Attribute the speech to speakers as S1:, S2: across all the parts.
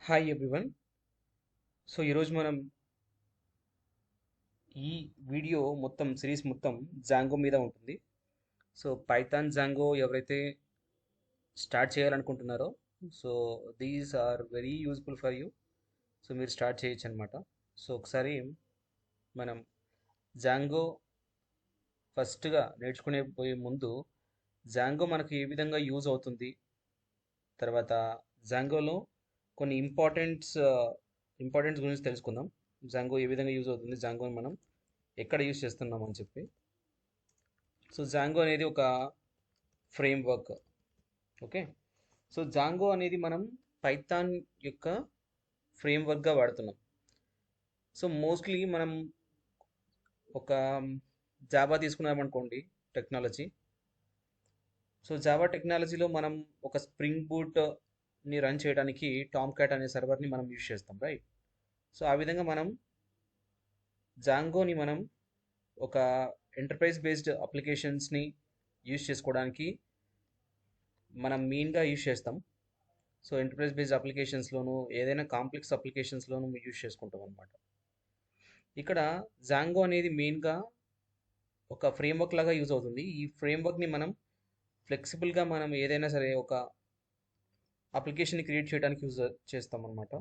S1: Hi everyone. So ఈరోజు మనం ఈ వీడియో మొత్తం సిరీస్ మొత్తం జాంగో మీద ఉంటుంది. సో పైథాన్ జాంగో ఎవరైతే స్టార్ట్ చేయాలనుకుంటున్నారో so these are very useful for you. So మీరు స్టార్ట్ చేయొచ్చు అనమాట. సో ఒకసారి మనం జాంగో ఫస్ట్గా నేర్చుకునే పోయే ముందు జాంగో మనకు ఏ విధంగా యూజ్ అవుతుంది, తర్వాత జాంగోలో కొన్ని ఇంపార్టెంట్స్ గురించి తెలుసుకుందాం. జాంగో ఏ విధంగా యూజ్ అవుతుంది, జాంగోని మనం ఎక్కడ యూజ్ చేస్తున్నాం అని చెప్పి. సో జాంగో అనేది ఒక frame work. Okay. So Django అనేది మనం పైథాన్ యొక్క ఫ్రేమ్ వర్క్గా వాడుతున్నాం. సో మోస్ట్లీ మనం ఒక జావా తీసుకున్నామనుకోండి టెక్నాలజీ. సో జావా టెక్నాలజీలో మనం ఒక స్ప్రింగ్ బూట్ని రన్ చేయడానికి టామ్ క్యాట్ అనే సర్వర్ని మనం యూజ్ చేస్తాం, రైట్? సో ఆ విధంగా మనం జాంగోని మనం ఒక ఎంటర్ప్రైజ్ బేస్డ్ అప్లికేషన్స్ని యూజ్ చేసుకోవడానికి మనం మెయిన్గా యూజ్ చేస్తాం. సో ఎంటర్ప్రైజ్ బేస్డ్ అప్లికేషన్స్లోను ఏదైనా కాంప్లెక్స్ అప్లికేషన్స్లోను యూజ్ చేసుకుంటాం అనమాట. ఇక్కడ జాంగో అనేది మెయిన్గా ఒక ఫ్రేమ్వర్క్ లాగా యూజ్ అవుతుంది. ఈ ఫ్రేమ్వర్క్ని మనం ఫ్లెక్సిబుల్గా మనం ఏదైనా సరే ఒక అప్లికేషన్ని క్రియేట్ చేయడానికి యూజ్ చేస్తాం అనమాట.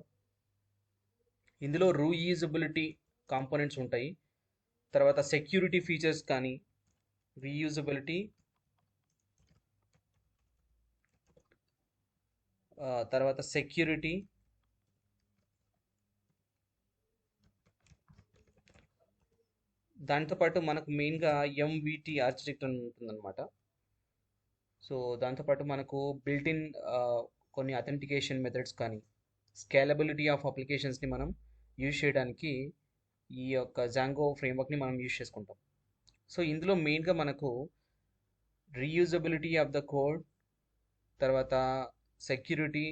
S1: ఇందులో రీయూజబిలిటీ కాంపోనెంట్స్ ఉంటాయి, తర్వాత సెక్యూరిటీ ఫీచర్స్ కానీ రీయూజబిలిటీ, తర్వాత సెక్యూరిటీ, దాంతోపాటు మనకు మెయిన్గా ఎంవిటి ఆర్కిటెక్ట్ అని ఉంటుందన్నమాట. సో దాంతోపాటు మనకు బిల్ట్-ఇన్ కొన్ని అథెంటికేషన్ మెథడ్స్ కానీ స్కేలబిలిటీ ఆఫ్ అప్లికేషన్స్ని మనం యూజ్ చేయడానికి ఈ యొక్క జాంగో ఫ్రేమ్వర్క్ని మనం యూజ్ చేసుకుంటాం. సో ఇందులో మెయిన్గా మనకు రీయూజబిలిటీ ఆఫ్ ద కోడ్, తర్వాత సెక్యూరిటీ,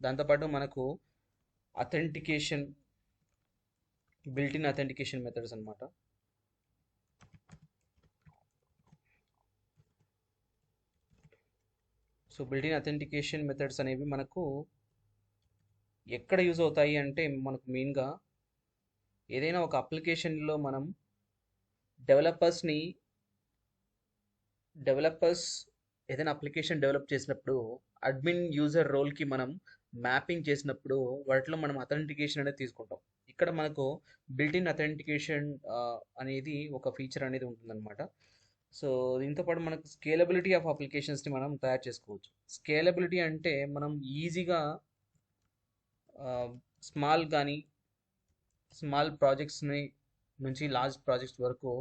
S1: దాంతోపాటు మనకు అథెంటికేషన్, బిల్ట్-ఇన్ అథెంటికేషన్ మెథడ్స్ అనమాట. సో బిల్ట్-ఇన్ అథెంటికేషన్ మెథడ్స్ అనేవి మనకు ఎక్కడ యూజ్ అవుతాయి అంటే మనకు మెయిన్గా ఏదైనా ఒక అప్లికేషన్లో మనం డెవలపర్స్ ఏదైనా అప్లికేషన్ డెవలప్ చేసినప్పుడు అడ్మిన్ యూజర్ రోల్కి మనం మ్యాపింగ్ చేసినప్పుడు వాటిలో మనం అథెంటికేషన్ అనేది తీసుకుంటాం. ఇక్కడ మనకు బిల్ట్-ఇన్ అథెంటికేషన్ అనేది ఒక ఫీచర్ అనేది ఉంటుందన్నమాట. సో దీంతో పాటు మనకు స్కేలబిలిటీ ఆఫ్ అప్లికేషన్స్ని మనం తయారు చేసుకోవచ్చు. స్కేలబిలిటీ అంటే మనం ఈజీగా స్మాల్ ప్రాజెక్ట్స్ని నుంచి లార్జ్ ప్రాజెక్ట్స్ వరకు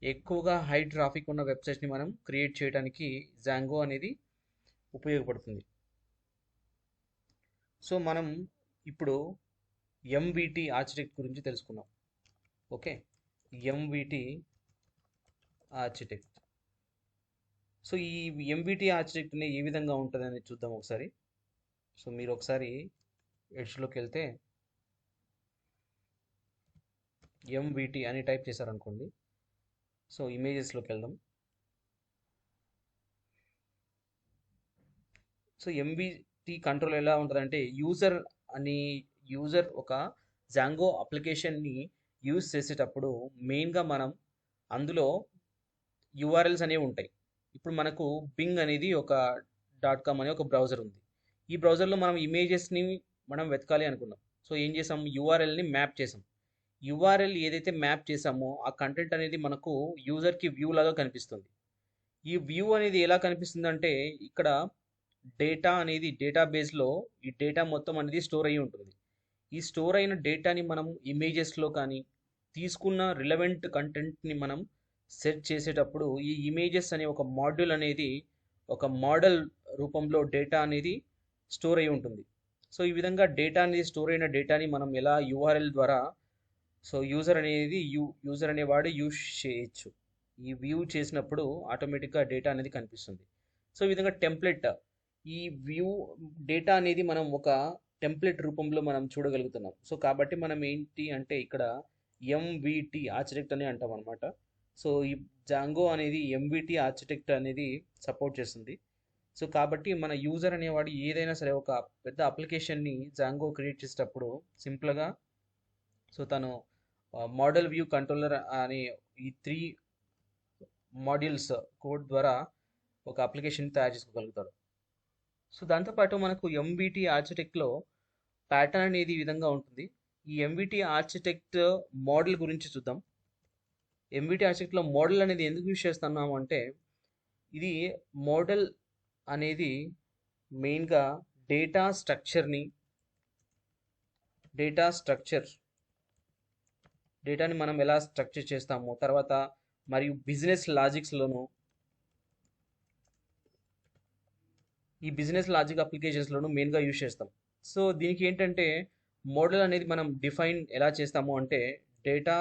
S1: ఎక్కువగా హై ట్రాఫిక్ ఉన్న వెబ్సైట్స్ని మనం క్రియేట్ చేయడానికి జాంగో అనేది ఉపయోగపడుతుంది. సో మనం ఇప్పుడు ఎంవిటి ఆర్కిటెక్ట్ గురించి తెలుసుకుందాం. Okay, ఎంవిటి architect. సో ఈ ఎంవిటి ఆర్కిటెక్ట్ని ఏ విధంగా ఉంటుంది అనేది చూద్దాం ఒకసారి. సో మీరు ఒకసారి ఎడ్జ్లోకి వెళ్తే ఎంవిటి అని టైప్ చేశారనుకోండి. సో ఇమేజెస్లోకి వెళ్దాం. సో ఎంవిటి కంట్రోల్ ఎలా ఉంటుందంటే యూజర్ ఒక జాంగో అప్లికేషన్ని యూజ్ చేసేటప్పుడు మెయిన్గా మనం అందులో యూఆర్ఎల్స్ అనేవి ఉంటాయి. ఇప్పుడు మనకు బింగ్ అనేది ఒక .com అనే ఒక బ్రౌజర్ ఉంది. ఈ బ్రౌజర్లో మనం ఇమేజెస్ని మనం వెతకాలి అనుకున్నాం. సో ఏం చేసాం, యూఆర్ఎల్ని మ్యాప్ చేసాం. యూఆర్ఎల్ ఏదైతే మ్యాప్ చేసామో ఆ కంటెంట్ అనేది మనకు యూజర్కి వ్యూ లాగా కనిపిస్తుంది. ఈ వ్యూ అనేది ఎలా కనిపిస్తుంది అంటే ఇక్కడ డేటా అనేది డేటాబేస్లో ఈ డేటా మొత్తం అనేది స్టోర్ అయ్యి ఉంటుంది. ఈ స్టోర్ అయిన డేటాని మనం ఇమేజెస్లో కానీ తీసుకున్న రిలవెంట్ కంటెంట్ని మనం సెర్చ్ చేసేటప్పుడు ఈ ఇమేజెస్ అనే ఒక మాడ్యూల్ అనేది ఒక మోడల్ రూపంలో డేటా అనేది స్టోర్ అయి ఉంటుంది. సో ఈ విధంగా డేటా అనేది స్టోర్ అయిన డేటాని మనం ఎలా యూఆర్ఎల్ ద్వారా సో యూజర్ అనేవాడు యూజ్ చేయొచ్చు. ఈ వ్యూ చేసినప్పుడు ఆటోమేటిక్గా డేటా అనేది కనిపిస్తుంది. సో ఈ విధంగా ఈ వ్యూ డేటా అనేది మనం ఒక టెంప్లెట్ రూపంలో మనం చూడగలుగుతున్నాం. సో కాబట్టి మనం ఏంటి అంటే ఇక్కడ ఎంవిటి ఆర్కిటెక్ట్ అని అంటాం అనమాట. సో ఈ జాంగో అనేది ఎంవిటి ఆర్కిటెక్ట్ అనేది సపోర్ట్ చేస్తుంది. సో కాబట్టి మన యూజర్ అనేవాడు ఏదైనా సరే ఒక పెద్ద అప్లికేషన్ని జాంగో క్రియేట్ చేసేటప్పుడు సింపుల్గా సో తను మోడల్ వ్యూ కంట్రోలర్ అనే ఈ 3 మాడ్యూల్స్ కోడ్ ద్వారా ఒక అప్లికేషన్ తయారు చేసుకోగలుగుతాడు. సో దాంతోపాటు మనకు ఎంవిటి ఆర్కిటెక్ట్లో ప్యాటర్న్ అనేది ఈ విధంగా ఉంటుంది. ఈ ఎంవిటి ఆర్కిటెక్ట్ మోడల్ గురించి చూద్దాం. ఎంవిటి ఆర్కిటెక్ట్లో మోడల్ అనేది ఎందుకు యూజ్ చేస్తున్నాము అంటే ఇది మోడల్ అనేది మెయిన్గా డేటా స్ట్రక్చర్ని డేటాని మనం ఎలా స్ట్రక్చర్ చేస్తాము తర్వాత మరియు బిజినెస్ లాజిక్స్లోను ఈ బిజినెస్ లాజిక్ అప్లికేషన్స్లోను మెయిన్గా యూజ్ చేస్తాం. సో దీనికి ఏంటంటే మోడల్ అనేది మనం డిఫైన్ ఎలా చేస్తాము అంటే డేటా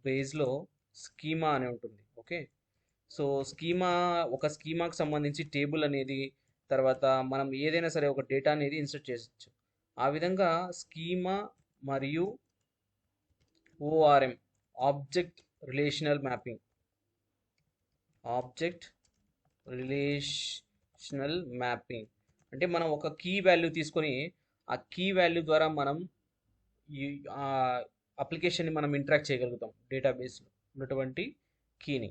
S1: బేస్లో స్కీమా అని ఉంటుంది. ఓకే, సో ఒక స్కీమాకి సంబంధించి టేబుల్ అనేది తర్వాత మనం ఏదైనా సరే ఒక డేటా అనేది ఇన్సర్ట్ చేయొచ్చు. ఆ విధంగా స్కీమా మరియు ఓఆర్ఎం ఆబ్జెక్ట్ రిలేషనల్ మ్యాపింగ్ అంటే మనం ఒక కీ వాల్యూ తీసుకొని ఆ కీ వాల్యూ ద్వారా మనం ఈ అప్లికేషన్ని మనం ఇంటరాక్ట్ చేయగలుగుతాం డేటాబేస్లో ఉన్నటువంటి కీని.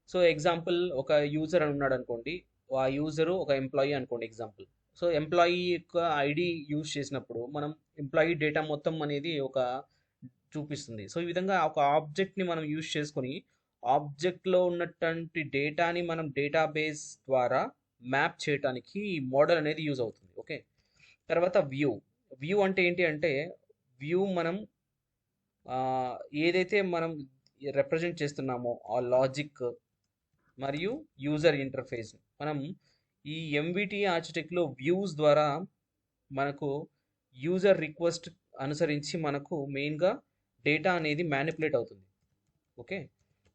S1: సో ఎగ్జాంపుల్ ఒక యూజర్ అని ఉన్నాడు అనుకోండి, ఆ యూజరు ఒక ఎంప్లాయీ అనుకోండి ఎగ్జాంపుల్. సో ఎంప్లాయీ యొక్క ఐడి యూజ్ చేసినప్పుడు మనం ఎంప్లాయీ డేటా మొత్తం అనేది ఒక చూపిస్తుంది. సో ఈ విధంగా ఒక ఆబ్జెక్ట్ని మనం యూజ్ చేసుకొని ఆబ్జెక్ట్లో ఉన్నటువంటి డేటాని మనం డేటాబేస్ ద్వారా మ్యాప్ చేయడానికి ఈ మోడల్ అనేది యూజ్ అవుతుంది. ఓకే, తర్వాత వ్యూ అంటే ఏంటి అంటే వ్యూ మనం ఏదైతే మనం రిప్రజెంట్ చేస్తున్నామో ఆ లాజిక్ మరియు యూజర్ ఇంటర్ఫేస్ మనం ఈ ఎంవిటి ఆర్కిటెక్ట్లో వ్యూస్ ద్వారా మనకు యూజర్ రిక్వెస్ట్ అనుసరించి మనకు మెయిన్గా డేటా అనేది మ్యానిపులేట్ అవుతుంది. ఓకే,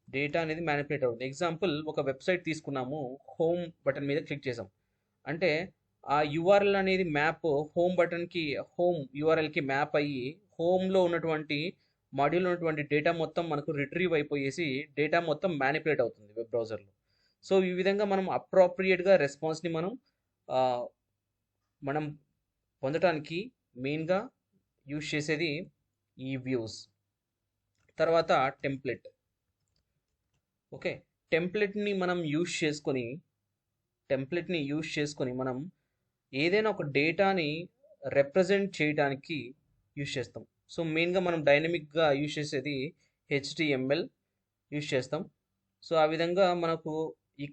S1: డేటా అనేది మ్యానిపులేట్ అవుతుంది. ఎగ్జాంపుల్ ఒక వెబ్సైట్ తీసుకున్నాము, హోమ్ బటన్ మీద క్లిక్ చేసాం అంటే ఆ యూఆర్ఎల్ అనేది మ్యాప్ హోమ్ యూఆర్ఎల్కి మ్యాప్ అయ్యి హోమ్లో ఉన్నటువంటి మాడ్యూల్లో ఉన్నటువంటి డేటా మొత్తం మనకు రిట్రీవ్ అయిపోయేసి డేటా మొత్తం మ్యానిపులేట్ అవుతుంది వెబ్ బ్రౌజర్లో. సో ఈ విధంగా మనం అప్రాప్రియేట్గా రెస్పాన్స్ని మనం పొందటానికి మెయిన్గా యూజ్ చేసేది ఈ వ్యూస్. తర్వాత టెంప్లెట్. ఓకే, టెంప్లెట్ని యూజ్ చేసుకొని మనం ఏదైనా ఒక డేటాని రిప్రజెంట్ చేయడానికి యూజ్ చేస్తాం. సో మెయిన్గా మనం డైనమిక్గా యూజ్ చేసేది HTML యూజ్ చేస్తాం. సో ఆ విధంగా మనకు ఈ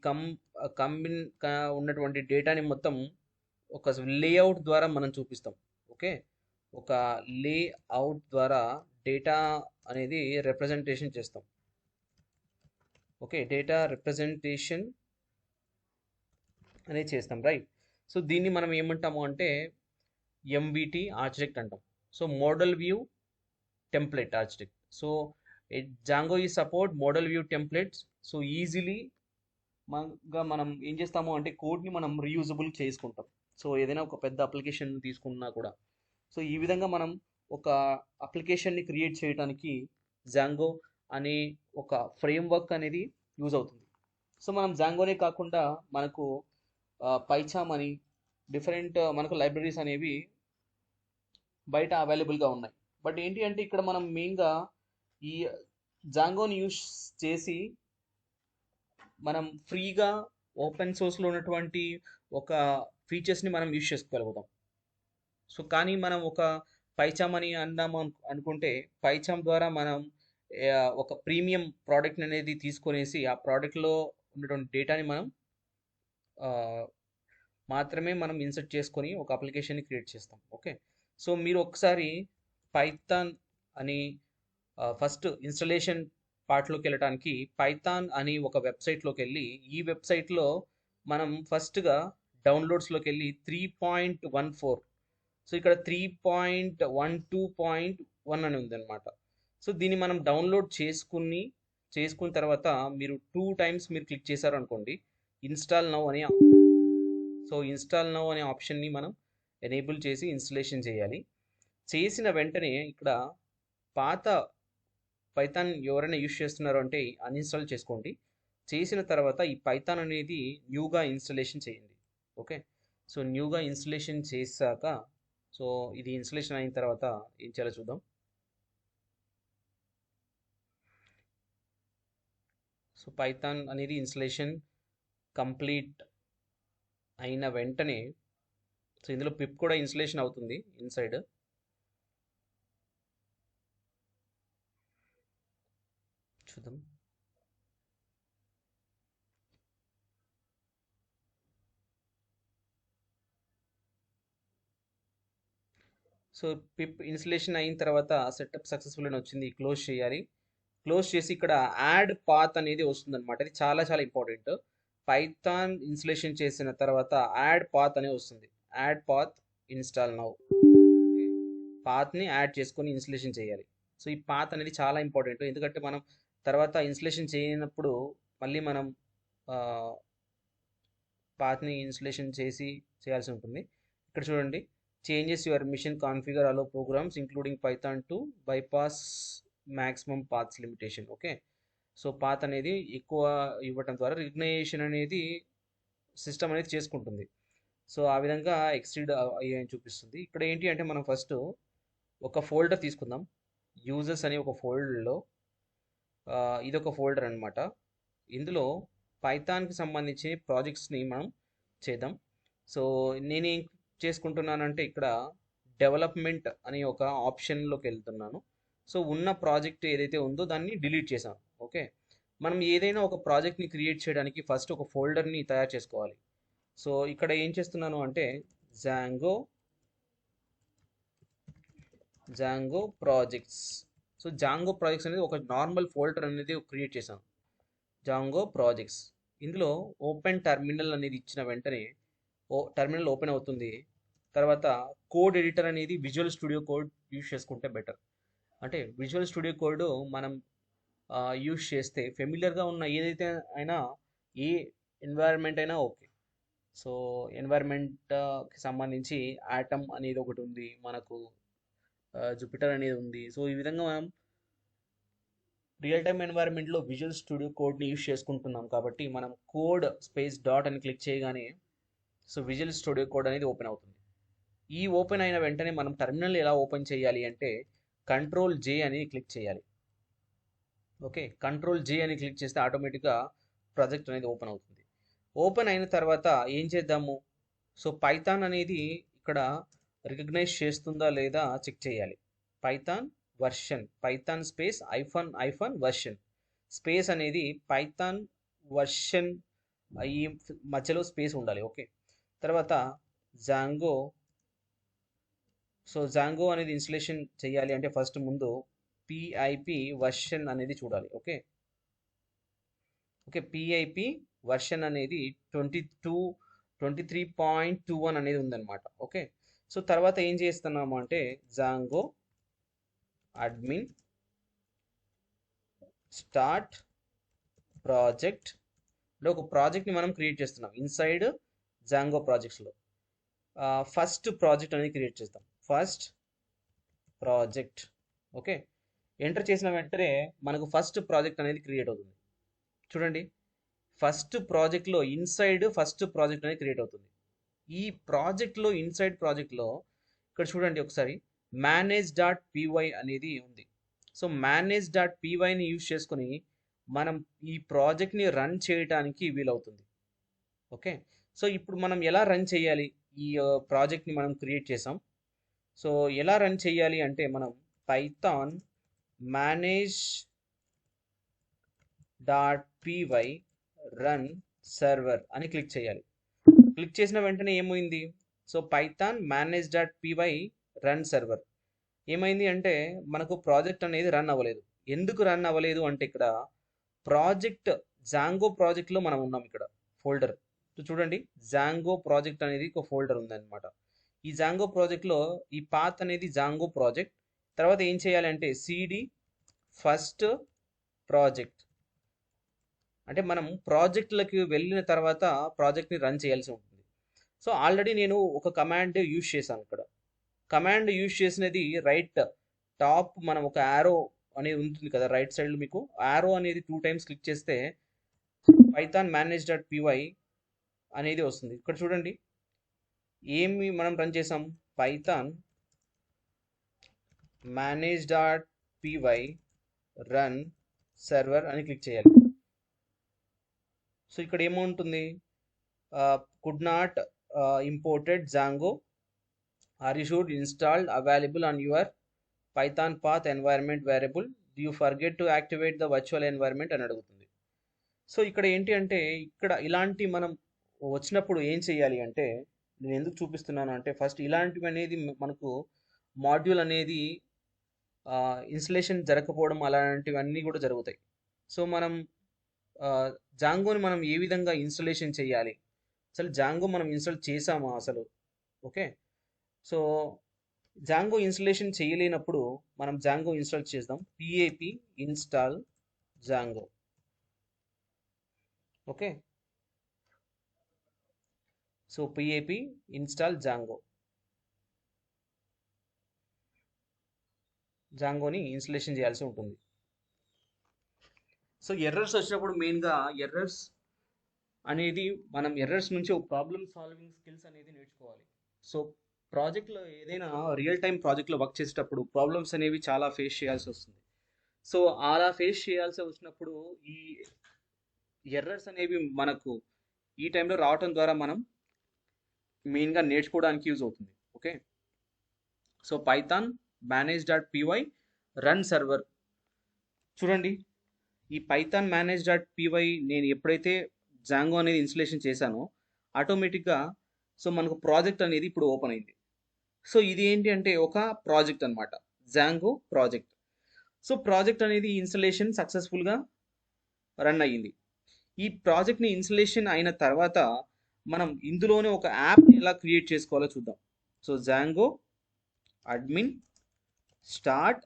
S1: ఉన్నటువంటి డేటాని మొత్తం ఒక లేఅవుట్ ద్వారా మనం చూపిస్తాం. ఓకే, ఒక లేఅవుట్ ద్వారా డేటా అనేది రిప్రజెంటేషన్ చేస్తాం. ఓకే, డేటా రిప్రజెంటేషన్ అనేది చేస్తాం, రైట్. సో దీన్ని మనం ఏమంటాము అంటే ఎంవిటి ఆర్కిటెక్ట్ అంటాం. So model view template architect. So Django ఈ support model view templates. So easily మనం ఏం చేస్తాము అంటే కోడ్ని మనం రీయూజబుల్ చేసుకుంటాం. సో ఏదైనా ఒక పెద్ద అప్లికేషన్ తీసుకున్నా కూడా సో ఈ విధంగా మనం ఒక అప్లికేషన్ని క్రియేట్ చేయడానికి జాంగో అనే ఒక ఫ్రేమ్వర్క్ అనేది యూజ్ అవుతుంది. సో మనం జాంగోనే కాకుండా మనకు పైచామ్ అని డిఫరెంట్ మనకు లైబ్రరీస్ అనేవి బయట అవైలబుల్గా ఉన్నాయి. బట్ ఏంటి అంటే ఇక్కడ మనం మెయిన్గా ఈ జాంగోని యూజ్ చేసి మనం ఫ్రీగా ఓపెన్ సోర్స్లో ఉన్నటువంటి ఒక ఫీచర్స్ని మనం యూజ్ చేసుకోగలుగుతాం. సో కానీ మనం ఒక పైచామ్ అని అనుకుంటే పైచామ్ ద్వారా మనం ఒక ప్రీమియం ప్రోడక్ట్ అనేది తీసుకొనేసి ఆ ప్రోడక్ట్లో ఉన్నటువంటి డేటాని మనం మాత్రమే మనం ఇన్సర్ట్ చేసుకొని ఒక అప్లికేషన్ని క్రియేట్ చేస్తాం. ఓకే, సో మీరు ఒకసారి పైథాన్ అని ఫస్ట్ ఇన్స్టలేషన్ పార్ట్లోకి వెళ్ళడానికి పైథాన్ అని ఒక వెబ్సైట్లోకి వెళ్ళి ఈ వెబ్సైట్లో మనం ఫస్ట్గా డౌన్లోడ్స్లోకి వెళ్ళి 3.14 సో ఇక్కడ 3.12.1 అని ఉందన్నమాట. సో దీన్ని మనం డౌన్లోడ్ చేసుకున్న తర్వాత మీరు 2 times మీరు క్లిక్ చేశారు అనుకోండి ఇన్స్టాల్ నౌ అనే ఆప్షన్ని మనం ఎనేబుల్ చేసి ఇన్స్టలేషన్ చేయాలి. చేసిన వెంటనే ఇక్కడ పాత పైథాన్ ఎవరైనా యూజ్ చేస్తున్నారో అంటే అన్ఇన్స్టాల్ చేసుకోండి. చేసిన తర్వాత ఈ పైథాన్ అనేది న్యూగా ఇన్స్టలేషన్ చేయండి. ఓకే, సో న్యూగా ఇన్స్టలేషన్ చేశాక, సో ఇది ఇన్స్టలేషన్ అయిన తర్వాత ఏం చేయాలో చూద్దాం. సో పైథాన్ అనేది ఇన్స్టలేషన్ కంప్లీట్ అయిన వెంటనే, సో ఇందులో పిప్ కూడా ఇన్స్టలేషన్ అవుతుంది ఇన్సైడ్. చూద్దాం. సో పిప్ ఇన్స్టలేషన్ అయిన తర్వాత సెటప్ సక్సెస్ఫుల్ అని వచ్చింది. క్లోజ్ చేయాలి. క్లోజ్ చేసి ఇక్కడ యాడ్ పాత్ అనేది వస్తుంది అనమాట. ఇది చాలా చాలా ఇంపార్టెంట్. పైథాన్ ఇన్స్టలేషన్ చేసిన తర్వాత యాడ్ పాత్ అనేది వస్తుంది. Add path install now. పాత్ని యాడ్ చేసుకొని ఇన్స్టలేషన్ చేయాలి. సో ఈ పాత్ అనేది చాలా ఇంపార్టెంట్. ఎందుకంటే మనం తర్వాత ఇన్స్టలేషన్ చేయనప్పుడు మళ్ళీ మనం పాత్ని ఇన్స్టలేషన్ చేయాల్సి ఉంటుంది. ఇక్కడ చూడండి, changes your machine configure allow programs including Python to bypass maximum paths limitation. Okay, so path అనేది ఎక్కువ ఇవ్వటం ద్వారా రికగ్నైజేషన్ అనేది సిస్టమ్ అనేది చేసుకుంటుంది. సో ఆ విధంగా ఎక్సీడ్ అయ్యాయని చూపిస్తుంది. ఇక్కడ ఏంటి అంటే మనం ఫస్ట్ ఒక ఫోల్డర్ తీసుకుందాం. యూజర్స్ అనే ఒక ఫోల్డర్లో ఇది ఒక ఫోల్డర్ అనమాట. ఇందులో పైథాన్కి సంబంధించి ప్రాజెక్ట్స్ని మనం చేద్దాం. సో నేనేం చేసుకుంటున్నానంటే ఇక్కడ డెవలప్మెంట్ అనే ఒక ఆప్షన్లోకి వెళ్తున్నాను. సో ఉన్న ప్రాజెక్ట్ ఏదైతే ఉందో దాన్ని డిలీట్ చేశాను. ఓకే, మనం ఏదైనా ఒక ప్రాజెక్ట్ని క్రియేట్ చేయడానికి ఫస్ట్ ఒక ఫోల్డర్ని తయారు చేసుకోవాలి. సో ఇక్కడ ఏం చేస్తున్నాను అంటే Django projects. So Django projects అనేది ఒక నార్మల్ ఫోల్డర్ అనేది క్రియేట్ చేశాను. Django projects. ఇందులో ఓపెన్ టర్మినల్ అనేది ఇచ్చిన వెంటనే టర్మినల్ ఓపెన్ అవుతుంది. తర్వాత కోడ్ ఎడిటర్ అనేది విజువల్ స్టూడియో కోడ్ యూజ్ చేసుకుంటే బెటర్. అంటే విజువల్ స్టూడియో కోడ్ మనం యూజ్ చేస్తే ఫెమిలియర్గా ఉన్న ఏదైతే అయినా, ఏ ఎన్వైరన్మెంట్ అయినా ఓకే. సో ఎన్వైరన్మెంట్కి సంబంధించి ఆటమ్ అనేది ఒకటి ఉంది మనకు, జూపిటర్ అనేది ఉంది. సో ఈ విధంగా మనం రియల్ టైమ్ ఎన్వైరన్మెంట్లో విజువల్ స్టూడియో కోడ్ని యూజ్ చేసుకుంటున్నాం కాబట్టి మనం కోడ్ స్పేస్ డాట్ అని క్లిక్ చేయగానే సో విజువల్ స్టూడియో కోడ్ అనేది ఓపెన్ అవుతుంది. ఈ ఓపెన్ అయిన వెంటనే మనం టర్మినల్ ఎలా ఓపెన్ చేయాలి అంటే కంట్రోల్ జే అని క్లిక్ చేయాలి. ఓకే, కంట్రోల్ జే అని క్లిక్ చేస్తే ఆటోమేటిక్గా ప్రాజెక్ట్ అనేది ఓపెన్ అవుతుంది. ఓపెన్ అయిన తర్వాత ఏం చేద్దాము, సో పైథాన్ అనేది ఇక్కడ రికగ్నైజ్ చేస్తుందా లేదా చెక్ చేయాలి. Python version, Python space hyphen version space అనేది పైథాన్ వర్షన్, ఈ మధ్యలో స్పేస్ ఉండాలి. ఓకే, తర్వాత జాంగో. సో జాంగో అనేది ఇన్స్టలేషన్ చేయాలి అంటే ఫస్ట్ ముందు పిఐపి వర్షన్ అనేది చూడాలి. ఓకే, పిఐపి వర్షన్ అనేది 23.21 అనేది ఉందన్నమాట. ఓకే, సో తర్వాత ఏం చేస్తున్నాము అంటే జాంగో అడ్మిన్ స్టార్ట్ ప్రాజెక్ట్ లో ఒక ప్రాజెక్ట్ని మనం క్రియేట్ చేస్తున్నాం. ఇన్సైడ్ జాంగో ప్రాజెక్ట్స్లో ఫస్ట్ ప్రాజెక్ట్ అనేది క్రియేట్ చేస్తాం. First project. ఓకే, ఎంటర్ చేసిన వెంటనే మనకు ఫస్ట్ ప్రాజెక్ట్ అనేది క్రియేట్ అవుతుంది. చూడండి, ఫస్ట్ ప్రాజెక్ట్లో ఇన్సైడ్ ఫస్ట్ ప్రాజెక్ట్ అనేది క్రియేట్ అవుతుంది. ఈ ప్రాజెక్ట్లో ఇన్సైడ్ ప్రాజెక్ట్లో ఇక్కడ చూడండి ఒకసారి manage.py అనేది ఉంది. సో manage.pyని యూజ్ చేసుకొని మనం ఈ ప్రాజెక్ట్ని రన్ చేయడానికి వీలవుతుంది. ఓకే, సో ఇప్పుడు మనం ఎలా రన్ చేయాలి, ఈ ప్రాజెక్ట్ని మనం క్రియేట్ చేసాం. సో ఎలా రన్ చేయాలి అంటే మనం పైథాన్ manage.py రన్ సర్వర్ అని క్లిక్ చేయాలి. క్లిక్ చేసిన వెంటనే ఏమైంది, so Python manage.py run server ఏమైంది అంటే మనకు ప్రాజెక్ట్ అనేది రన్ అవ్వలేదు. ఎందుకు రన్ అవ్వలేదు అంటే ఇక్కడ ప్రాజెక్ట్ జాంగో ప్రాజెక్ట్లో మనం ఉన్నాం. ఇక్కడ ఫోల్డర్ చూడండి, జాంగో ప్రాజెక్ట్ అనేది ఒక ఫోల్డర్ ఉందన్నమాట. ఈ జాంగో ప్రాజెక్ట్లో ఈ పాత్ అనేది జాంగో ప్రాజెక్ట్. తర్వాత ఏం చేయాలంటే సిడి ఫస్ట్ ప్రాజెక్ట్, అంటే మనం ప్రాజెక్టులకు వెళ్ళిన తర్వాత ప్రాజెక్ట్ని రన్ చేయాల్సి ఉంటుంది. సో ఆల్రెడీ నేను ఒక కమాండ్ యూజ్ చేశాను. ఇక్కడ కమాండ్ యూజ్ చేసినది రైట్ టాప్, మనం ఒక యారో అనేది ఉంటుంది కదా రైట్ సైడ్లో, మీకు యారో అనేది 2 టైమ్స్ క్లిక్ చేస్తే పైథాన్ manage.py అనేది వస్తుంది. ఇక్కడ చూడండి, ఏమి మనం రన్ చేసాం, Python manage dot PY run server అని క్లిక్ చేయాలి. సో ఇక్కడ ఏముంటుంది, could not imported Django are you should installed available on your Python path environment variable, you forget to activate the virtual environment అని అడుగుతుంది. So ఇక్కడ ఏంటి అంటే, ఇక్కడ ఇలాంటి మనం వచ్చినప్పుడు ఏం చేయాలి అంటే, నేను ఎందుకు చూపిస్తున్నాను అంటే, ఫస్ట్ ఇలాంటివి అనేది మనకు మాడ్యూల్ అనేది ఇన్స్టలేషన్ జరగకపోవడం అలాంటివన్నీ కూడా జరుగుతాయి. సో మనం జాంగోని మనం ఏ విధంగా ఇన్స్టలేషన్ చేయాలి, అసలు జాంగో మనం ఇన్స్టాల్ చేసామా అసలు, ఓకే. సో జాంగో ఇన్స్టలేషన్ చేయలేనప్పుడు మనం జాంగో ఇన్స్టాల్ చేద్దాం, PIP install Django, okay. So PIP install జాంగోని ఇన్స్టలేషన్ చేయాల్సి ఉంటుంది. సో ఎర్రర్స్ వచ్చినప్పుడు మెయిన్గా ఎర్రర్స్ అనేది మనం ఎర్రర్స్ నుంచి ఒక ప్రాబ్లమ్ సాల్వింగ్ స్కిల్స్ అనేది నేర్చుకోవాలి. సో ప్రాజెక్ట్లో ఏదైనా రియల్ టైం ప్రాజెక్ట్లో వర్క్ చేసేటప్పుడు ప్రాబ్లమ్స్ అనేవి చాలా ఫేస్ చేయాల్సి వస్తుంది. సో అలా ఫేస్ చేయాల్సి వచ్చినప్పుడు ఈ ఎర్రర్స్ అనేవి మనకు ఈ టైంలో రావటం ద్వారా మనం మెయిన్గా నేర్చుకోవడానికి యూజ్ అవుతుంది, okay. So Python manage dot PY run server, చూడండి ఈ పైథాన్ మేనేజ్ డాట్ పీవై నేను ఎప్పుడైతే జాంగో అనేది ఇన్స్టలేషన్ చేశానో ఆటోమేటిక్గా సో మనకు ప్రాజెక్ట్ అనేది ఇప్పుడు ఓపెన్ అయింది. సో ఇది ఏంటి అంటే ఒక ప్రాజెక్ట్ అనమాట, జాంగో ప్రాజెక్ట్. సో ప్రాజెక్ట్ అనేది ఇన్స్టలేషన్ సక్సెస్ఫుల్గా రన్ అయ్యింది. ఈ ప్రాజెక్ట్ని ఇన్స్టలేషన్ అయిన తర్వాత మనం ఇందులోనే ఒక యాప్ ఎలా క్రియేట్ చేసుకోవాలో చూద్దాం. So Django admin start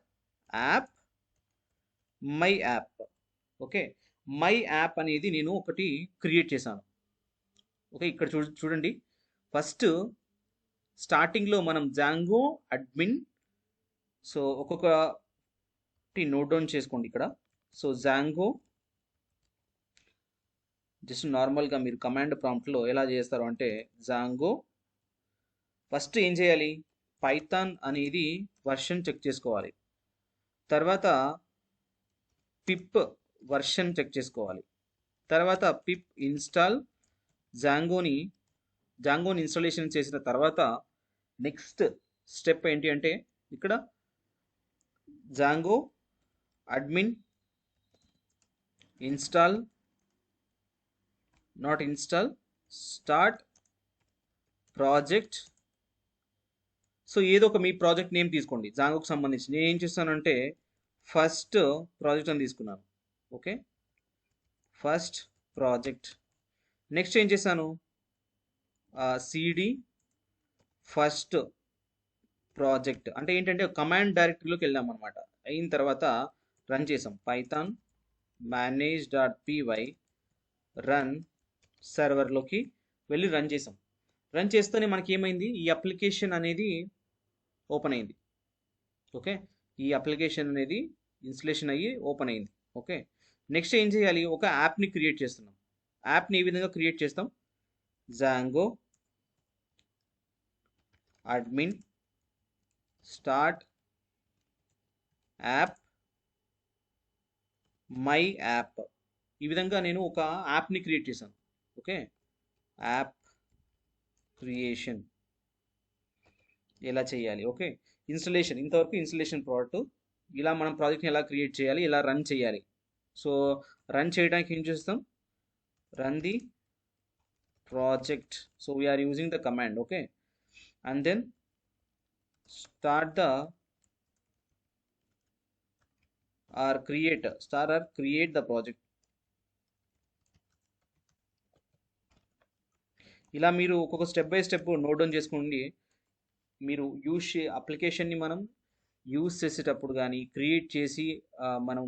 S1: app my app, okay. My app అనేది నేను ఒకటి క్రియేట్ చేశాను, ఓకే. ఇక్కడ చూడండి ఫస్ట్ స్టార్టింగ్లో మనం జాంగో అడ్మిన్, సో ఒక్కొక్కటి నోట్ డౌన్ చేసుకోండి ఇక్కడ. సో జాంగో జస్ట్ నార్మల్గా మీరు కమాండ్ ప్రాంప్ట్లో ఎలా చేస్తారు అంటే, జాంగో ఫస్ట్ ఏం చేయాలి, పైథాన్ అనేది వర్షన్ చెక్ చేసుకోవాలి, తర్వాత పిప్ వర్షన్ చెక్ చేసుకోవాలి, తర్వాత పిప్ ఇన్స్టాల్ జాంగోని ఇన్స్టాలేషన్ చేసిన తర్వాత నెక్స్ట్ స్టెప్ ఏంటి అంటే, ఇక్కడ Django admin install not install start project. So ఏదో ఒక మీ ప్రాజెక్ట్ నేమ్ తీసుకోండి జాంగోకి సంబంధించి. నేను ఏం చేస్తానంటే ఫస్ట్ ప్రాజెక్ట్ అని తీసుకున్నాను, ఓకే. First project. నెక్స్ట్ ఏం చేశాను, సిడి ఫస్ట్ ప్రాజెక్ట్ అంటే ఏంటంటే కమాండ్ డైరెక్టరీలోకి వెళ్ళాం అనమాట. అయిన తర్వాత రన్ చేసాం, Python manage dot PY run సర్వర్లోకి వెళ్ళి రన్ చేసాం. రన్ చేస్తేనే మనకి ఏమైంది, ఈ అప్లికేషన్ అనేది ఓపెన్ అయింది, ఓకే. ఈ అప్లికేషన్ అనేది ఇన్స్టలేషన్ అయ్యి ఓపెన్ అయింది, ఓకే. నెక్స్ట్ ఏం చేయాలి, ఒక యాప్ని క్రియేట్ చేస్తున్నాం. యాప్ని ఏ విధంగా క్రియేట్ చేస్తాం, Django admin start app my app, ఈ విధంగా నేను ఒక యాప్ని క్రియేట్ చేశాను, ఓకే. యాప్ క్రియేషన్ ఎలా చేయాలి, ఓకే. ఇన్స్టలేషన్ ఇంతవరకు ఇన్స్టలేషన్ ప్రోడక్ట్, ఇలా మనం ప్రాజెక్ట్ని ఎలా క్రియేట్ చేయాలి, ఇలా రన్ చేయాలి. సో రన్ చేయడానికి ఏం చేస్తాం, run the project, so we are using the command, okay, and then start the or create the project. ఇలా మీరు ఒక్కొక్క step by step note down చేసుకోండి. మీరు అప్లికేషన్ని మనం యూజ్ చేసేటప్పుడు కానీ క్రియేట్ చేసి మనం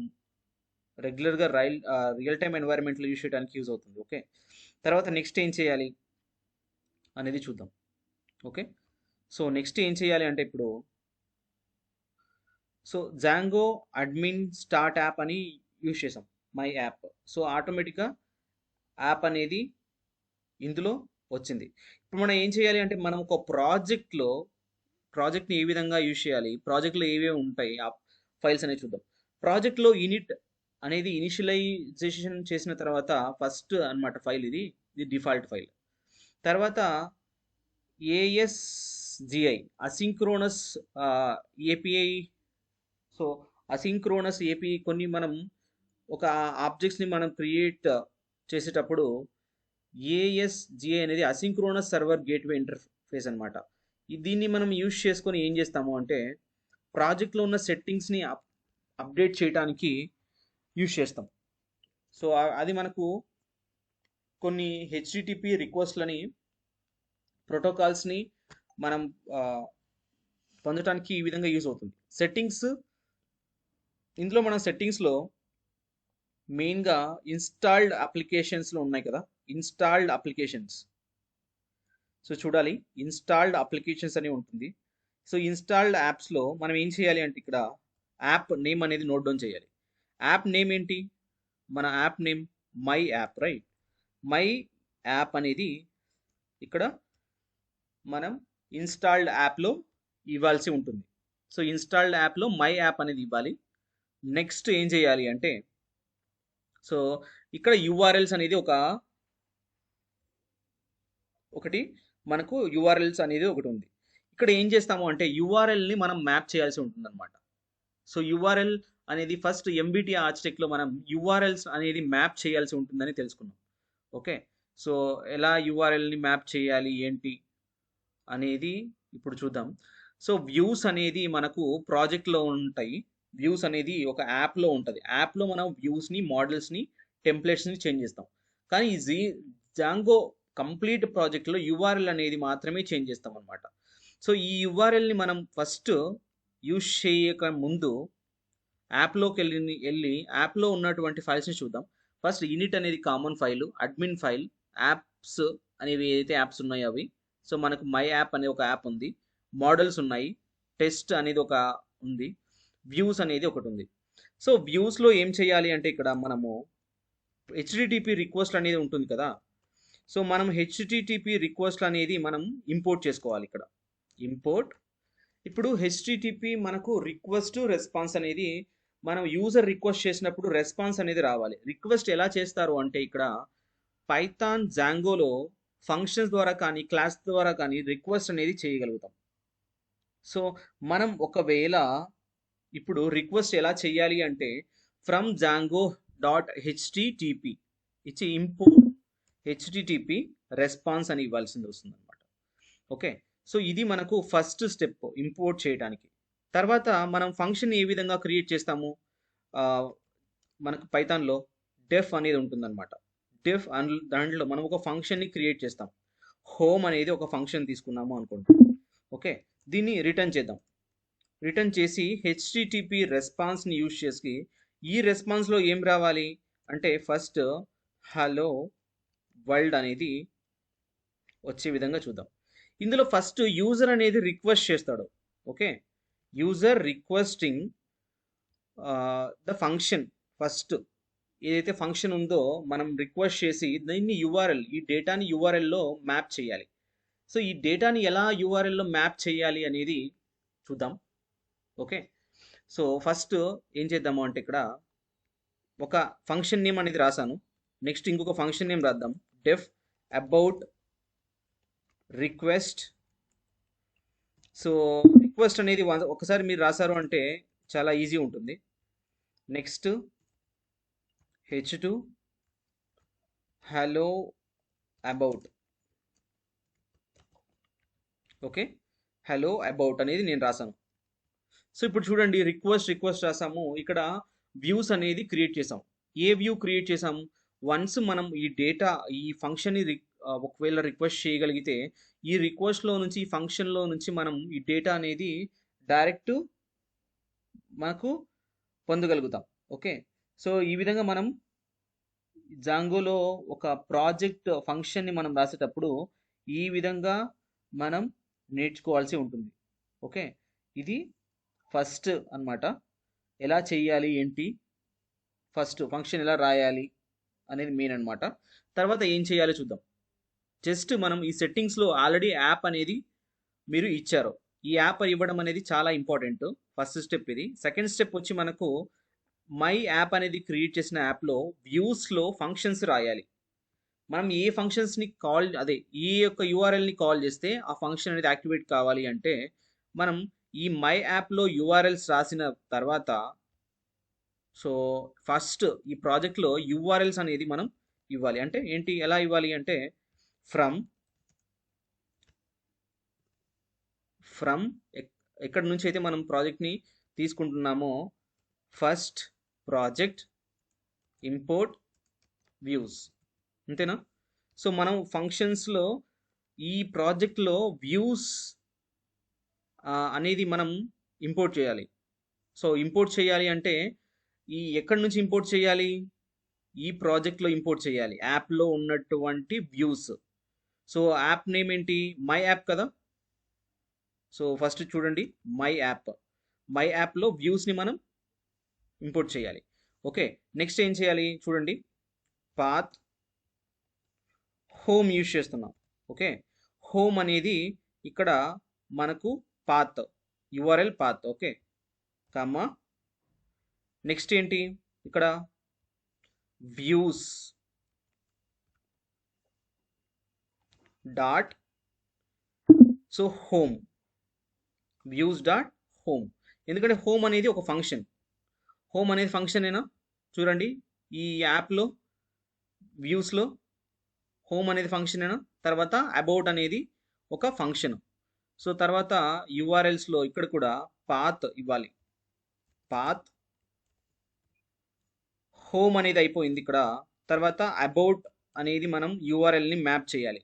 S1: రెగ్యులర్గా రియల్ టైమ్ ఎన్వైరన్మెంట్లో యూజ్ చేయడానికి యూజ్ అవుతుంది, ఓకే. తర్వాత నెక్స్ట్ ఏం చేయాలి అనేది చూద్దాం, ఓకే. సో నెక్స్ట్ ఏం చేయాలి అంటే ఇప్పుడు so Django admin start app అని యూజ్ చేసాం, మై యాప్. సో ఆటోమేటిక్గా యాప్ అనేది ఇందులో వచ్చింది. ఇప్పుడు మనం ఏం చేయాలి అంటే మనం ఒక ప్రాజెక్ట్ని ఏ విధంగా యూజ్ చేయాలి, ప్రాజెక్ట్లో ఏవేవి ఉంటాయి ఆ ఫైల్స్ అనేవి చూద్దాం. ప్రాజెక్ట్లో ఇనిట్ అనేది ఇనిషియలైజేషన్ చేసిన తర్వాత ఫస్ట్ అన్నమాట ఫైల్ ఇది డిఫాల్ట్ ఫైల్. తర్వాత ASGI asynchronous API. So asynchronous API కొన్ని మనం ఒక ఆబ్జెక్ట్స్ని మనం క్రియేట్ చేసేటప్పుడు ASGI అనేది అసింక్రోనస్ సర్వర్ గేట్వే ఇంటర్ఫేస్ అనమాట. దీన్ని మనం యూజ్ చేసుకొని ఏం చేస్తాము అంటే ప్రాజెక్ట్లో ఉన్న సెట్టింగ్స్ని అప్డేట్ చేయడానికి యూజ్ చేస్తాం. సో అది మనకు కొన్ని HTTP రిక్వెస్ట్లని ప్రోటోకాల్స్ని మనం పొందడానికి ఈ విధంగా యూజ్ అవుతుంది. సెట్టింగ్స్, ఇందులో మనం సెట్టింగ్స్లో మెయిన్గా ఇన్స్టాల్డ్ అప్లికేషన్స్లో ఉన్నాయి కదా, ఇన్స్టాల్డ్ అప్లికేషన్స్. సో చూడాలి, ఇన్స్టాల్డ్ అప్లికేషన్స్ అని ఉంటుంది. సో ఇన్స్టాల్డ్ యాప్స్లో మనం ఏం చేయాలి అంటే ఇక్కడ యాప్ నేమ్ అనేది నోట్ డౌన్ చేయాలి. యాప్ నేమ్ ఏంటి? మన app name my app, right? My app అనేది ఇక్కడ మనం ఇన్స్టాల్డ్ యాప్లో ఇవ్వాల్సి ఉంటుంది. సో ఇన్స్టాల్డ్ యాప్లో మై యాప్ అనేది ఇవ్వాలి. నెక్స్ట్ ఏం చేయాలి అంటే సో ఇక్కడ URLs అనేది ఒకటి మనకు URLs అనేది ఒకటి ఉంది. ఇక్కడ ఏం చేస్తాము అంటే URLని మనం మ్యాప్ చేయాల్సి ఉంటుంది అనమాట. సో URL అనేది ఫస్ట్ MBT ఆర్కిటెక్ట్లో మనం URLs అనేది మ్యాప్ చేయాల్సి ఉంటుందని తెలుసుకున్నాం. ఓకే, సో ఎలా URLని మ్యాప్ చేయాలి ఏంటి అనేది ఇప్పుడు చూద్దాం. సో వ్యూస్ అనేది మనకు ప్రాజెక్ట్లో ఉంటాయి. వ్యూస్ అనేది ఒక యాప్లో ఉంటుంది. యాప్లో మనం వ్యూస్ని, మోడల్స్ని, టెంప్లెట్స్ని చేంజ్ చేస్తాం. కానీ ఈ జాంగో కంప్లీట్ ప్రాజెక్ట్లో URL అనేది మాత్రమే చేంజ్ చేస్తాం అనమాట. సో ఈ URLని మనం ఫస్ట్ యూజ్ చేయక ముందు యాప్లోకి వెళ్ళి యాప్లో ఉన్నటువంటి ఫైల్స్ని చూద్దాం. ఫస్ట్ ఇనిట్ అనేది common file, admin file, apps అనేవి ఏదైతే యాప్స్ ఉన్నాయో అవి. సో మనకు మై యాప్ అనే ఒక యాప్ ఉంది, మోడల్స్ ఉన్నాయి, టెస్ట్ అనేది ఒక ఉంది, వ్యూస్ అనేది ఒకటి ఉంది. సో వ్యూస్లో ఏం చేయాలి అంటే ఇక్కడ మనము HTTP రిక్వెస్ట్ అనేది ఉంటుంది కదా. సో మనం HTTP రిక్వెస్ట్ అనేది మనం ఇంపోర్ట్ చేసుకోవాలి. ఇక్కడ ఇంపోర్ట్. ఇప్పుడు HTTP మనకు రిక్వెస్ట్ రెస్పాన్స్ అనేది మనం యూజర్ రిక్వెస్ట్ చేసినప్పుడు రెస్పాన్స్ అనేది రావాలి. రిక్వెస్ట్ ఎలా చేస్తారు అంటే ఇక్కడ పైథాన్ జాంగోలో ఫంక్షన్స్ ద్వారా కానీ క్లాస్ ద్వారా కానీ రిక్వెస్ట్ అనేది చేయగలుగుతాం. సో మనం ఒకవేళ ఇప్పుడు రిక్వెస్ట్ ఎలా చేయాలి అంటే ఫ్రమ్ జాంగో .http ఇచ్చి ఇంపోర్ట్ HTTP రెస్పాన్స్ అని ఇవ్వాల్సింది వస్తుంది అనమాట. ఓకే, సో ఇది మనకు ఫస్ట్ స్టెప్ ఇంపోర్ట్ చేయడానికి. తర్వాత మనం ఫంక్షన్ ఏ విధంగా క్రియేట్ చేస్తాము, మనకు పైథాన్లో డెఫ్ అనేది ఉంటుందన్నమాట. డెఫ్ దాంట్లో మనం ఒక ఫంక్షన్ని క్రియేట్ చేస్తాం. హోమ్ అనేది ఒక ఫంక్షన్ తీసుకున్నాము అనుకుంటాం. ఓకే, దీన్ని రిటర్న్ చేద్దాం. రిటర్న్ చేసి HTTP రెస్పాన్స్ని యూజ్ చేసి ఈ రెస్పాన్స్లో ఏం రావాలి అంటే ఫస్ట్ హలో వరల్డ్ అనేది వచ్చే విధంగా చూద్దాం. ఇందులో ఫస్ట్ యూజర్ అనేది రిక్వెస్ట్ చేస్తాడు. Okay, user requesting the function. First ఏదైతే ఫంక్షన్ ఉందో మనం రిక్వెస్ట్ చేసి దీన్ని ఈ డేటాని URLలో మ్యాప్ చేయాలి. సో ఈ డేటాని ఎలా URLలో మ్యాప్ చేయాలి అనేది చూద్దాం. ఓకే, సో ఫస్ట్ ఏం చేద్దాము అంటే ఇక్కడ ఒక ఫంక్షన్ నేమ్ అనేది రాసాను. నెక్స్ట్ ఇంకొక ఫంక్షన్ నేమ్ రాద్దాం, డెఫ్ అబౌట్ రిక్వెస్ట్. సో రిక్వెస్ట్ అనేది ఒకసారి మీరు రాశారు అంటే చాలా ఈజీ ఉంటుంది. Next h2 hello about. Okay, hello about అనేది నేను రాసాను. సో ఇప్పుడు చూడండి, రిక్వెస్ట్ రాసాము. ఇక్కడ వ్యూస్ అనేది క్రియేట్ చేసాం. ఏ వ్యూ క్రియేట్ చేసాము? వన్స్ మనం ఈ ఫంక్షన్ని ఒకవేళ రిక్వెస్ట్ చేయగలిగితే ఈ రిక్వెస్ట్లో నుంచి, ఈ ఫంక్షన్లో నుంచి మనం ఈ డేటా అనేది డైరెక్ట్ మనకు పొందగలుగుతాం. ఓకే, సో ఈ విధంగా మనం జాంగోలో ఒక ప్రాజెక్ట్ ఫంక్షన్ని మనం రాసేటప్పుడు ఈ విధంగా మనం నేర్చుకోవాల్సి ఉంటుంది. ఓకే, ఇది ఫస్ట్ అన్నమాట. ఎలా చేయాలి ఏంటి, ఫస్ట్ ఫంక్షన్ ఎలా రాయాలి అనేది మెయిన్ అనమాట. తర్వాత ఏం చేయాలో చూద్దాం. జస్ట్ మనం ఈ సెట్టింగ్స్లో ఆల్రెడీ యాప్ అనేది మీరు ఇచ్చారు. ఈ యాప్ ఇవ్వడం అనేది చాలా ఇంపార్టెంట్. ఫస్ట్ స్టెప్ ఇది. సెకండ్ స్టెప్ వచ్చి మనకు మై యాప్ అనేది క్రియేట్ చేసిన యాప్లో వ్యూస్లో ఫంక్షన్స్ రాయాలి. మనం ఏ ఫంక్షన్స్ని కాల్ అదే ఈ యొక్క యూఆర్ఎల్ని కాల్ చేస్తే ఆ ఫంక్షన్ అనేది యాక్టివేట్ కావాలి అంటే మనం ఈ మై యాప్లో యూఆర్ఎల్స్ రాసిన తర్వాత సో ఫస్ట్ ఈ ప్రాజెక్ట్లో యూఆర్ఎల్స్ అనేది మనం ఇవ్వాలి. అంటే ఏంటి, ఎలా ఇవ్వాలి అంటే ఫ్రమ్ ఎక్కడి నుంచి అయితే మనం ప్రాజెక్ట్ని తీసుకుంటున్నామో ఫస్ట్ ప్రాజెక్ట్ ఇంపోర్ట్ వ్యూస్, అంతేనా? సో మనం ఫంక్షన్స్లో ఈ ప్రాజెక్ట్లో వ్యూస్ అనేది మనం ఇంపోర్ట్ చేయాలి. సో ఇంపోర్ట్ చేయాలి అంటే ఈ ఎక్కడి నుంచి ఇంపోర్ట్ చేయాలి, ఈ ప్రాజెక్ట్లో ఇంపోర్ట్ చేయాలి యాప్లో ఉన్నటువంటి వ్యూస్. సో యాప్ నేమ్ ఏంటి, మై యాప్ కదా. సో ఫస్ట్ చూడండి మై యాప్లో వ్యూస్ని మనం ఇంపోర్ట్ చేయాలి. ఓకే, నెక్స్ట్ ఏం చేయాలి చూడండి, పాత్ హోమ్ యూజ్ చేస్తున్నాం. ఓకే, హోమ్ అనేది ఇక్కడ మనకు path URL path. Okay, comma next ఏంటి ఇక్కడ views dot so home, views dot home. ఎందుకంటే హోమ్ అనేది ఒక ఫంక్షన్, హోమ్ అనేది ఫంక్షన్ ఏనా. చూడండి ఈ యాప్లో వ్యూస్లో హోమ్ అనేది ఫంక్షన్ ఏనా. తర్వాత అబౌట్ అనేది ఒక ఫంక్షన్. సో తర్వాత యూఆర్ఎల్స్లో ఇక్కడ కూడా పాత్ ఇవ్వాలి. పాత్ హోమ్ అనేది అయిపోయింది ఇక్కడ. తర్వాత అబౌట్ అనేది మనం యూఆర్ఎల్ని మ్యాప్ చేయాలి.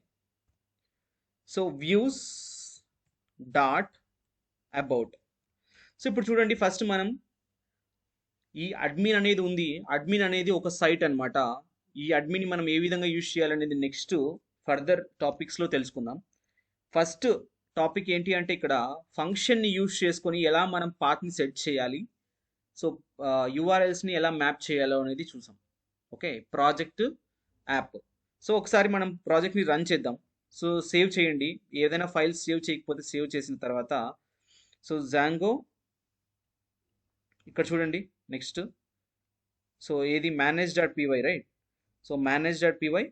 S1: So views dot about. So ఇప్పుడు చూడండి ఫస్ట్ మనం ఈ అడ్మిన్ అనేది ఉంది. అడ్మిన్ అనేది ఒక సైట్ అనమాట. ఈ అడ్మిన్ మనం ఏ విధంగా యూజ్ చేయాలనేది నెక్స్ట్ ఫర్దర్ టాపిక్స్లో తెలుసుకుందాం. ఫస్ట్ టాపిక్ ఏంటి అంటే ఇక్కడ ఫంక్షన్ని యూజ్ చేసుకొని ఎలా మనం పాత్ని సెట్ చేయాలి, సో యూఆర్ఎల్స్ని ఎలా మ్యాప్ చేయాలో అనేది చూసాం. Okay, project app. సో ఒకసారి మనం ప్రాజెక్ట్ని రన్ చేద్దాం. సో సేవ్ చేయండి, ఏదైనా ఫైల్స్ సేవ్ చేయకపోతే సేవ్ చేసిన తర్వాత సో జాంగో ఇక్కడ చూడండి నెక్స్ట్. సో ఏది manage.py right. So manage.py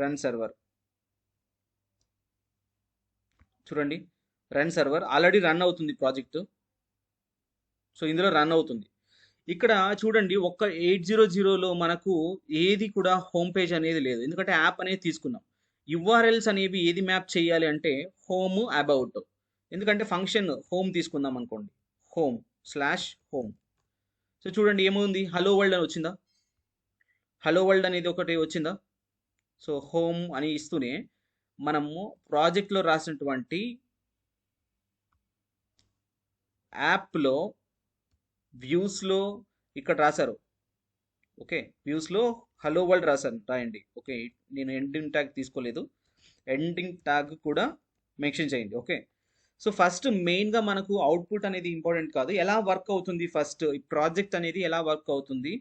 S1: run server. చూడండి రన్ సర్వర్ ఆల్రెడీ రన్ అవుతుంది ప్రాజెక్టు. సో ఇందులో రన్ అవుతుంది. ఇక్కడ చూడండి ఒక్క 800లో మనకు ఏది కూడా హోమ్ పేజ్ అనేది లేదు, ఎందుకంటే యాప్ అనేది తీసుకున్నాం. యూఆర్ఎల్స్ అనేవి ఏది మ్యాప్ చేయాలి అంటే హోమ్ అబౌట్, ఎందుకంటే ఫంక్షన్ హోమ్ తీసుకుందాం అనుకోండి, హోమ్/హోమ్. సో చూడండి ఏముంది, హలో వరల్డ్ అని వచ్చిందా, హలో వరల్డ్ అనేది ఒకటి వచ్చిందా. సో హోమ్ అని ఇస్తూనే మనము ప్రాజెక్ట్లో రాసినటువంటి యాప్లో వ్యూస్లో ఇక్కడ రాశారు. ఓకే, వ్యూస్లో హలో వరల్డ్ రాయండి. ఓకే, నేను ఎండింగ్ ట్యాగ్ తీసుకోలేదు, ఎండింగ్ ట్యాగ్ కూడా మెన్షన్ చేయండి. ఓకే, సో ఫస్ట్ మెయిన్గా మనకు అవుట్పుట్ అనేది ఇంపార్టెంట్ కాదు, ఎలా వర్క్ అవుతుంది ఫస్ట్ ఈ ప్రాజెక్ట్ అనేది ఎలా వర్క్ అవుతుంది,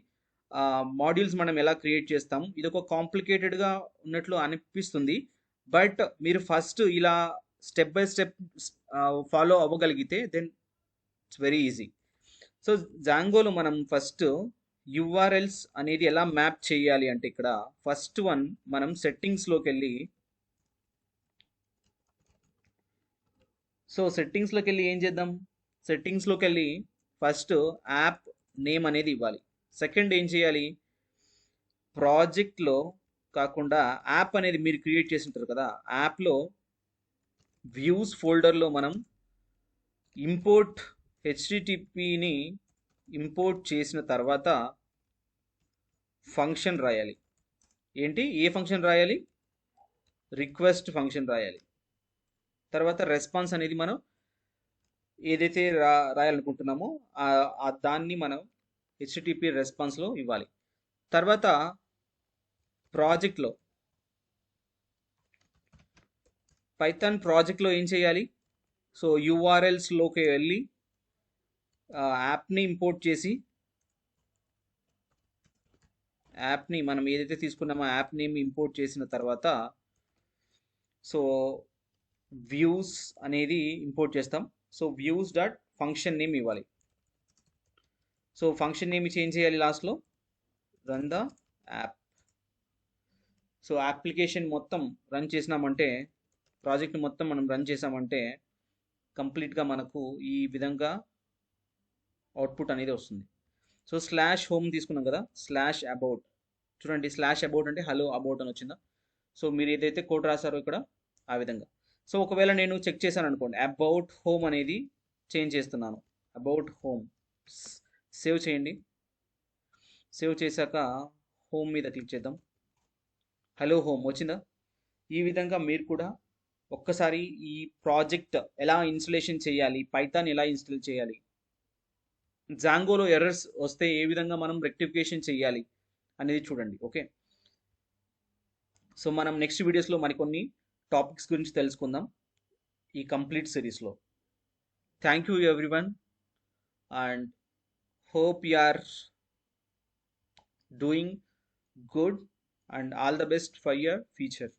S1: మాడ్యూల్స్ మనం ఎలా క్రియేట్ చేస్తాం. ఇది ఒక కాంప్లికేటెడ్గా ఉన్నట్లు అనిపిస్తుంది, బట్ మీరు ఫస్ట్ ఇలా స్టెప్ బై స్టెప్ ఫాలో అవ్వగలిగితే then it's very easy. So జాంగోలో మనం ఫస్ట్ యూఆర్ఎల్స్ అనేది ఎలా మ్యాప్ చేయాలి అంటే ఇక్కడ ఫస్ట్ వన్ మనం సెట్టింగ్స్లోకి వెళ్ళి, సో సెట్టింగ్స్లోకి వెళ్ళి ఏం చేద్దాం, సెట్టింగ్స్లోకి వెళ్ళి ఫస్ట్ యాప్ నేమ్ అనేది ఇవ్వాలి. సెకండ్ ఏం చేయాలి, ప్రాజెక్ట్లో కాకుండా యాప్ అనేది మీరు క్రియేట్ చేసి ఉంటారు కదా, యాప్లో వ్యూస్ ఫోల్డర్లో మనం ఇంపోర్ట్ హెచ్టిటిపిని ఇంపోర్ట్ చేసిన తర్వాత ఫంక్షన్ రాయాలి. ఏంటి, ఏ ఫంక్షన్ రాయాలి, రిక్వెస్ట్ ఫంక్షన్ రాయాలి. తర్వాత రెస్పాన్స్ అనేది మనం ఏదైతే రాయాలనుకుంటున్నామో దాన్ని మనం హెచ్టిటిపి రెస్పాన్స్లో ఇవ్వాలి. తర్వాత ప్రాజెక్ట్లో పైథాన్ ప్రాజెక్ట్లో ఏం చేయాలి, సో యూఆర్ఎల్స్లోకి వెళ్ళి యాప్ని ఇంపోర్ట్ చేసి, యాప్ని మనం ఏదైతే తీసుకున్నామో యాప్ నేమ్ ఇంపోర్ట్ చేసిన తర్వాత సో వ్యూస్ అనేది ఇంపోర్ట్ చేస్తాం. So views dot function name ఇవ్వాలి. సో ఫంక్షన్ నేమ్ చేంజ్ చేయాలి లాస్ట్లో, run the app. So application మొత్తం రన్ చేసినామంటే, ప్రాజెక్ట్ మొత్తం మనం రన్ చేసామంటే కంప్లీట్గా మనకు ఈ విధంగా అవుట్పుట్ అనేది వస్తుంది. సో స్లాష్ హోమ్ తీసుకున్నాం కదా, స్లాష్ అబౌట్ చూడండి, స్లాష్ అబౌట్ అంటే హలో అబౌట్ అని వచ్చిందా. సో మీరు ఏదైతే కోడ్ రాశారో ఇక్కడ ఆ విధంగా. సో ఒకవేళ నేను చెక్ చేశాను అనుకోండి, అబౌట్ హోమ్ అనేది చేంజ్ చేస్తున్నాను, అబౌట్ హోమ్. సేవ్ చేయండి. సేవ్ చేశాక హోమ్ మీద క్లిక్ చేద్దాం. హలో హోమ్ వచ్చిందా. ఈ విధంగా మీరు కూడా ఒక్కసారి ఈ ప్రాజెక్ట్ ఎలా ఇన్స్టలేషన్ చేయాలి, పైథాన్ ఎలా ఇన్స్టాల్ చేయాలి, జాంగోలో ఎర్రర్స్ వస్తే ఏ విధంగా మనం రెక్టిఫికేషన్ చేయాలి అనేది చూడండి. ఓకే, సో మనం నెక్స్ట్ వీడియోస్లో మరికొన్ని టాపిక్స్ గురించి తెలుసుకుందాం ఈ కంప్లీట్ సిరీస్లో. Thank you everyone and hope you are doing good and all the best for your future.